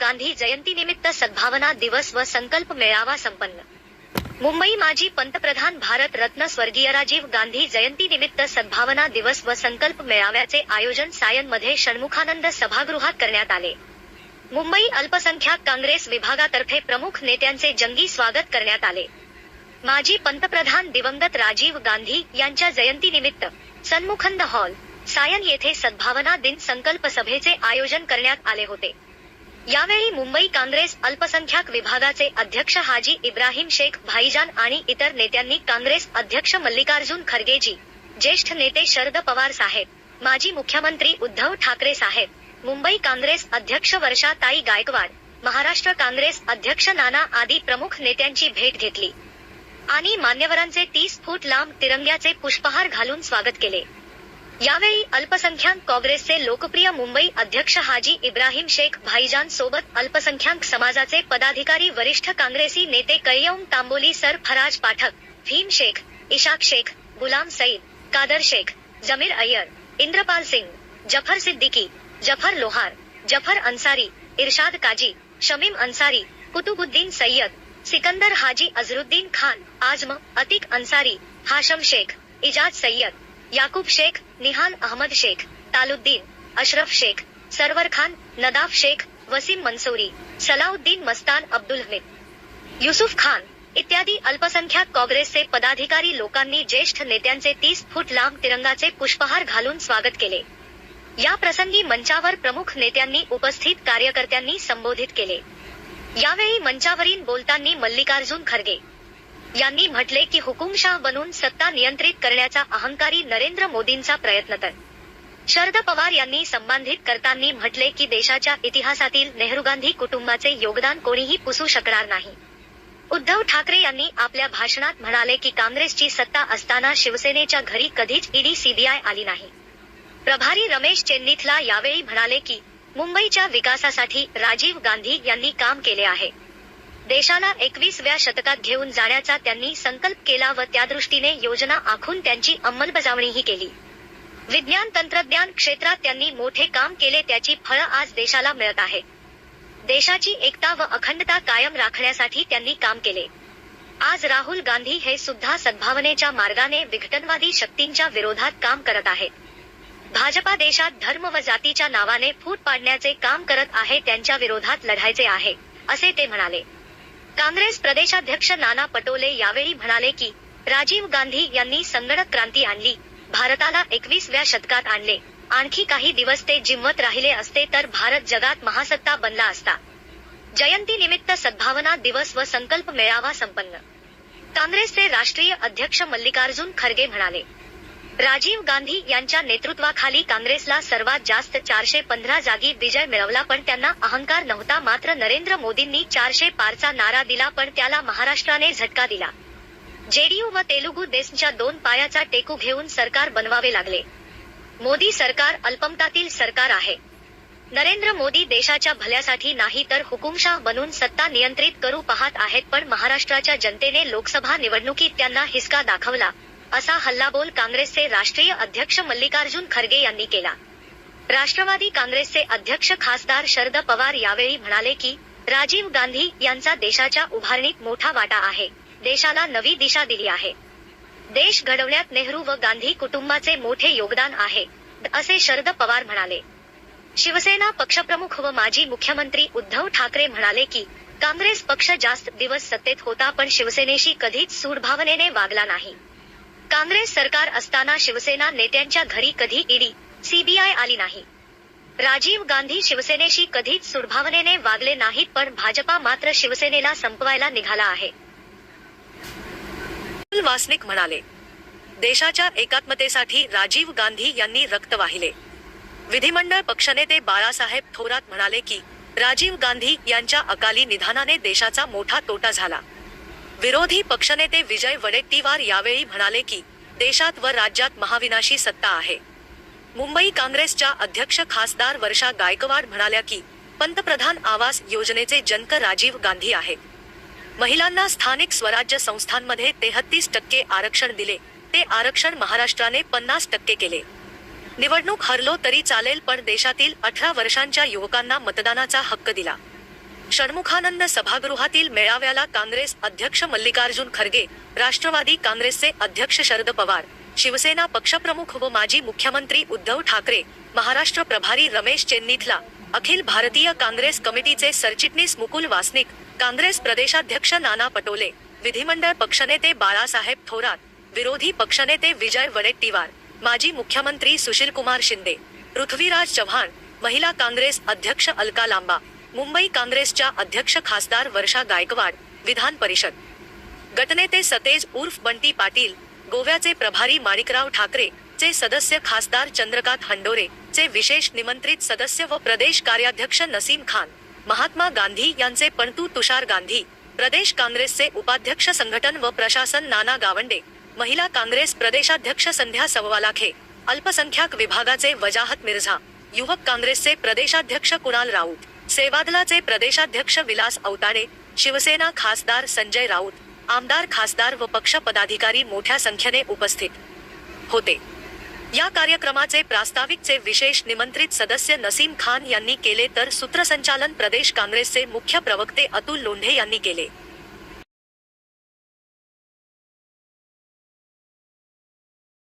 गांधी जयंतीनिमित्त सद्भावना दिवस व संकल्प मेळावा संपन्न. मुंबई. माजी पंतप्रधान भारत रत्न स्वर्गीय राजीव गांधी जयंतीनिमित्त सद्भावना दिवस व संकल्प मेळाव्याचे आयोजन सायनमध्ये षण्मुखानंद सभागृहात करण्यात आले. मुंबई अल्पसंख्याक काँग्रेस विभागातर्फे प्रमुख नेत्यांचे जंगी स्वागत करण्यात आले. माजी पंतप्रधान दिवंगत राजीव गांधी यांच्या जयंतीनिमित्त सन्मुखनंद हॉल, सायन येथे सद्भावना दिन संकल्प सभेचे आयोजन करण्यात आले होते. यावेळी मुंबई काँग्रेस अल्पसंख्याक विभागाचे अध्यक्ष हाजी इब्राहिम शेख भाईजान आणि इतर नेत्यांनी काँग्रेस अध्यक्ष मल्लिकार्जुन खरगेजी, ज्येष्ठ नेते शरद पवार साहेब, माजी मुख्यमंत्री उद्धव ठाकरे साहेब, मुंबई काँग्रेस अध्यक्ष वर्षाताई गायकवाड, महाराष्ट्र काँग्रेस अध्यक्ष नाना आदी प्रमुख नेत्यांची भेट घेतली आणि मान्यवरांचे 30 फूट लांब तिरंग्याचे पुष्पहार घालून स्वागत केले. यावेळी अल्पसंख्याक काँग्रेसचे लोकप्रिय मुंबई अध्यक्ष हाजी इब्राहिम शेख भाईजान सोबत अल्पसंख्याक समाजाचे पदाधिकारी, वरिष्ठ काँग्रेसी नेते कय्यम तांबोली, सर फराज पाठक, भीम शेख, इशाक शेख, गुलाम सईद, कादर शेख, जमीर अय्यर, इंद्रपाल सिंग, जफर सिद्दीकी, जफर लोहार, जफर अन्सारी, इरशाद काजी, शमीम अन्सारी, कुतुबुद्दीन सय्यद, सिकंदर हाजी अझरुद्दीन खान, आजम, अतिक अन्सारी, हाशम शेख, इजाज सय्यद, याकूब शेख, निहाल अहमद शेख, तालुद्दीन, अशरफ शेख, सरवर खान, नदाफ शेख, वसीम मंसूरी, सलाउद्दीन मस्तान, अब्दुल हमीद, युसुफ खान इत्यादी अल्पसंख्याक काँग्रेसचे पदाधिकारी लोकांनी ज्येष्ठ नेत्यांचे 30 फूट लांब तिरंगाचे पुष्पहार घालून स्वागत केले. या प्रसंगी मंचावर प्रमुख नेत्यांनी उपस्थित कार्यकर्त्यांनी संबोधित केले. यावेळी मंचावरील बोलताना मल्लिकार्जुन खरगे यांनी म्हटले की हुकुमशाह बनून सत्ता नियंत्रित करण्याचा अहंकारी नरेंद्र मोदींचा प्रयत्न तर. शरद पवार यांनी संबोधित करताना म्हटले की देशाच्या इतिहासातील नेहरू गांधी कुटुंबाचे योगदान कोणीही पुसू शकणार नाही. उद्धव ठाकरे यांनी आपल्या भाषणात म्हणाले की काँग्रेसची सत्ता असताना शिवसेनेच्या घरी कधीच ईडी सीबीआय आली नाही. प्रभारी रमेश चेन्नीथला यावेळी म्हणाले की मुंबईच्या विकासासाठी राजीव गांधी यांनी काम केले आहे. देशाला 21व्या शतकात घेऊन जाण्याचा त्यांनी संकल्प केला व त्यादृष्टीने योजना आखून त्यांची अंमलबजावणीही केली. विज्ञान तंत्रज्ञान क्षेत्रात त्यांनी मोठे काम केले, त्याची फळं आज देशाला मिळत आहे. देशाची एकता व अखंडता कायम राखण्यासाठी त्यांनी काम केले. आज राहुल गांधी हे सुद्धा सद्भावनेच्या मार्गाने विघटनवादी शक्तींच्या विरोधात काम करत आहेत. भाजपा देशात धर्म व जातीच्या नावाने फूट पाडण्याचे काम करत आहे, त्यांच्या विरोधात लढायचे आहे, असे ते म्हणाले. काँग्रेस प्रदेशाध्यक्ष नाना पटोले यावेळी म्हणाले की राजीव गांधी यांनी संगणक क्रांती आणली, भारताला 21व्या शतकात आणले. आणखी काही दिवस ते जिंवत राहिले असते तर भारत जगात महासत्ता बनला असता. जयंतीनिमित्त सद्भावना दिवस व संकल्प मेळावा संपन्न. काँग्रेसचे राष्ट्रीय अध्यक्ष मल्लिकार्जुन खरगे म्हणाले, राजीव गांधी यांच्या नेतृत्वाखाली काँग्रेसला सर्वात जास्त 415 जागी विजय मिळवला, पण त्यांना अहंकार नव्हता. मात्र नरेंद्र मोदींनी 400 पारचा नारा दिला, पण त्याला महाराष्ट्राने झटका दिला. जेडीयू व तेलुगू देशच्या 2 पायाचा टेकू घेऊन सरकार बनवावे लागले. मोदी सरकार अल्पमतातील सरकार आहे. नरेंद्र मोदी देशाच्या भल्यासाठी नाही तर हुकुमशाह बनून सत्ता नियंत्रित करू पाहत आहेत, पण महाराष्ट्राच्या जनतेने लोकसभा निवडणुकीत त्यांना हिसका दाखवला, असा हल्लाबोल काँग्रेसचे राष्ट्रीय अध्यक्ष मल्लिकार्जुन खरगे यांनी केला. राष्ट्रवादी काँग्रेसचे अध्यक्ष खासदार शरद पवार यावेळी म्हणाले की राजीव गांधी यांचा देशाच्या उभारणीत मोठा वाटा आहे, देशाला नवी दिशा दिली आहे. देश घडवण्यात नेहरू व गांधी कुटुंबाचे मोठे योगदान आहे, असे शरद पवार म्हणाले. शिवसेना पक्षप्रमुख व माजी मुख्यमंत्री उद्धव ठाकरे म्हणाले की काँग्रेस पक्ष जास्त दिवस सत्तेत होता, पण शिवसेनेशी कधीच सूडभावनेने वागला नाही. काँग्रेस सरकार असताना शिवसेना नेत्यांच्या घरी कधी ईडी, सीबीआय आली नाही. राजीव गांधी शिवसेनेशी कधीच सूडभावनेने वागले नाहीत, पण भाजपा मात्र शिवसेनेला संपवायला निघाला आहे. वासनिक म्हणाले, देशाच्या एकात्मतेसाठी राजीव गांधी यांनी रक्त वाहिले. विधिमंडळ पक्षनेते बाळासाहेब थोरात म्हणाले की राजीव गांधी यांच्या अकाली निधनाने देशाचा मोठा तोटा झाला. विरोधी पक्षनेते विजय वडेट्टीवार यावेळी म्हणाले की देशात व राज्यात महाविनाशी सत्ता आहे. मुंबई काँग्रेसच्या अध्यक्ष खासदार वर्षा गायकवाड म्हणाल्या की पंतप्रधान आवास योजनेचे जनक राजीव गांधी आहेत. महिलांना स्थानिक स्वराज्य संस्थांमध्ये 33% आरक्षण दिले, ते आरक्षण महाराष्ट्राने 50% केले. निवडणूक हरलो तरी चालेल, पण देशातील 18 वर्षांच्या युवकांना मतदानाचा हक्क दिला. षण्मुखानंद सभागृहातील मेळाव्याला काँग्रेस अध्यक्ष मल्लिकार्जुन खरगे, राष्ट्रवादी काँग्रेसचे अध्यक्ष शरद पवार, शिवसेना पक्षप्रमुख व माजी मुख्यमंत्री उद्धव ठाकरे, महाराष्ट्र प्रभारी रमेश चेन्नीथला, अखिल भारतीय काँग्रेस कमिटीचे सरचिटणीस मुकुल वासनिक, काँग्रेस प्रदेशाध्यक्ष नाना पटोले, विधिमंडळ पक्षनेते बाळासाहेब थोरात, विरोधी पक्षनेते विजय वडेट्टीवार, माजी मुख्यमंत्री सुशीलकुमार शिंदे, पृथ्वीराज चव्हाण, महिला काँग्रेस अध्यक्ष अलका लांबा, मुंबई काँग्रेसच्या अध्यक्ष खासदार वर्षा गायकवाड, विधान परिषद गटनेते सतेज उर्फ बंटी पाटील, गोव्याचे प्रभारी माणिकराव ठाकरे चे सदस्य खासदार चंद्रकांत हंडोरे चे विशेष निमंत्रित सदस्य व प्रदेश कार्याध्यक्ष नसीम खान, महात्मा गांधी यांचे पणतू तुषार गांधी, प्रदेश काँग्रेसचे उपाध्यक्ष संघटन व प्रशासन नाना गावंडे, महिला काँग्रेस प्रदेशाध्यक्ष संध्या सववालाखे, अल्पसंख्याक विभागाचे वजाहत मिर्झा, युवक काँग्रेसचे प्रदेशाध्यक्ष कुणाल राऊत, सेवादलाचे प्रदेशाध्यक्ष विलास औताडे, शिवसेना खासदार संजय राऊत, आमदार खासदार व पक्ष पदाधिकारी मोठ्या संख्येने उपस्थित होते. या कार्यक्रमाचे प्रास्ताविकचे विशेष निमंत्रित सदस्य नसीम खान यांनी केले तर सूत्रसंचालन प्रदेश काँग्रेसचे मुख्य प्रवक्ते अतुल लोंढे यांनी केले.